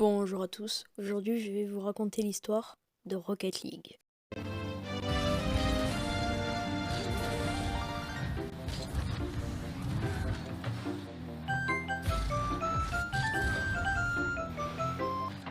Bonjour à tous, aujourd'hui je vais vous raconter l'histoire de Rocket League.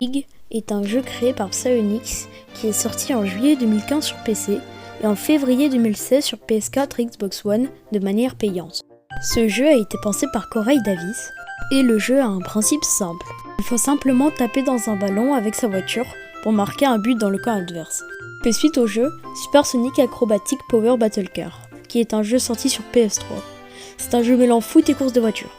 League est un jeu créé par Psyonix qui est sorti en juillet 2015 sur PC et en février 2016 sur PS4 et Xbox One de manière payante. Ce jeu a été pensé par Corey Davis et le jeu a un principe simple. Il faut simplement taper dans un ballon avec sa voiture pour marquer un but dans le camp adverse. Fait suite au jeu Super Sonic Acrobatic Power Battle Car, qui est un jeu sorti sur PS3. C'est un jeu mêlant foot et course de voiture.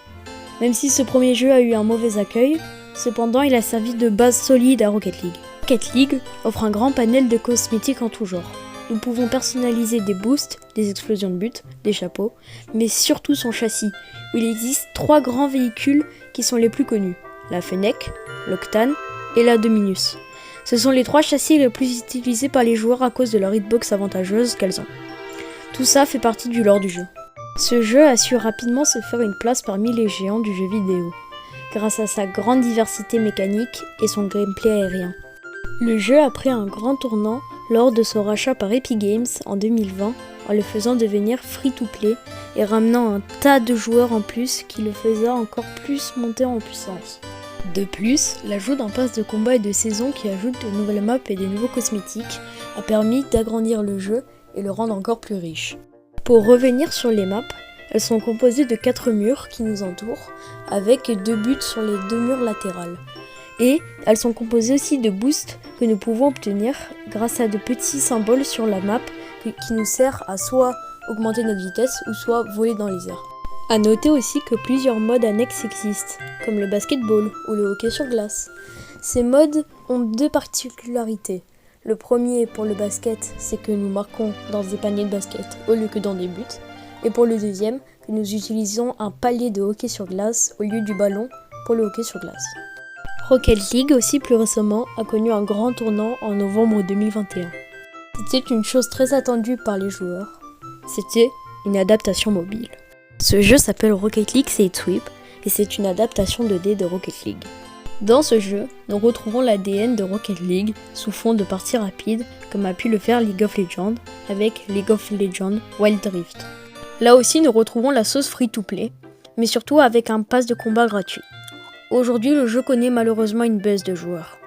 Même si ce premier jeu a eu un mauvais accueil, cependant il a servi de base solide à Rocket League. Rocket League offre un grand panel de cosmétiques en tout genre. Nous pouvons personnaliser des boosts, des explosions de but, des chapeaux, mais surtout son châssis, où il existe 3 grands véhicules qui sont les plus connus, la Fennec, l'Octane et la Dominus. Ce sont les 3 châssis les plus utilisés par les joueurs à cause de leur hitbox avantageuse qu'elles ont. Tout ça fait partie du lore du jeu. Ce jeu a su rapidement se faire une place parmi les géants du jeu vidéo, grâce à sa grande diversité mécanique et son gameplay aérien. Le jeu a pris un grand tournant lors de son rachat par Epic Games en 2020 en le faisant devenir free-to-play et ramenant un tas de joueurs en plus qui le faisaient encore plus monter en puissance. De plus, l'ajout d'un pass de combat et de saison qui ajoute de nouvelles maps et des nouveaux cosmétiques a permis d'agrandir le jeu et le rendre encore plus riche. Pour revenir sur les maps, elles sont composées de 4 murs qui nous entourent avec 2 buts sur les 2 murs latérales. Et elles sont composées aussi de boosts que nous pouvons obtenir grâce à de petits symboles sur la map qui nous sert à soit augmenter notre vitesse ou soit voler dans les airs. A noter aussi que plusieurs modes annexes existent, comme le basketball ou le hockey sur glace. Ces modes ont 2 particularités. Le premier pour le basket, c'est que nous marquons dans des paniers de basket au lieu que dans des buts. Et pour le deuxième, que nous utilisons un palier de hockey sur glace au lieu du ballon pour le hockey sur glace. Rocket League aussi plus récemment a connu un grand tournant en novembre 2021. C'était une chose très attendue par les joueurs. C'était une adaptation mobile. Ce jeu s'appelle Rocket League Say Sweep et c'est une adaptation 2D de Rocket League. Dans ce jeu, nous retrouvons l'ADN de Rocket League sous fond de parties rapides comme a pu le faire League of Legends avec League of Legends Wild Rift. Là aussi nous retrouvons la sauce free-to-play, mais surtout avec un pass de combat gratuit. Aujourd'hui le jeu connaît malheureusement une baisse de joueurs.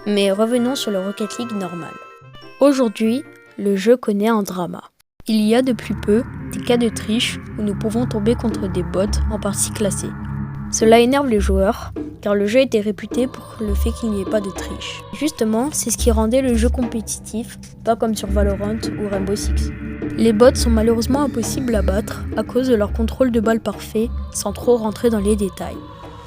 Mais revenons sur le Rocket League normal. Aujourd'hui, le jeu connaît un drama. Il y a depuis peu des cas de triche où nous pouvons tomber contre des bots en partie classés. Cela énerve les joueurs, car le jeu était réputé pour le fait qu'il n'y ait pas de triche. Justement, c'est ce qui rendait le jeu compétitif, pas comme sur Valorant ou Rainbow Six. Les bots sont malheureusement impossibles à battre à cause de leur contrôle de balle parfait, sans trop rentrer dans les détails.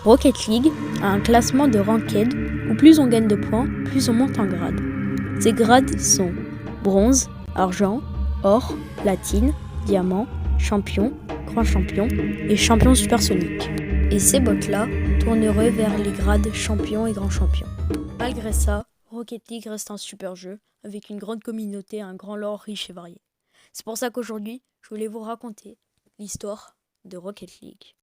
Rocket League a un classement de ranked où plus on gagne de points, plus on monte en grade. Ces grades sont bronze, argent, or, platine, diamant, champion, grand champion et champion supersonique. Et ces bots-là tourneraient vers les grades champion et grand champion. Malgré ça, Rocket League reste un super jeu avec une grande communauté et un grand lore riche et varié. C'est pour ça qu'aujourd'hui, je voulais vous raconter l'histoire de Rocket League.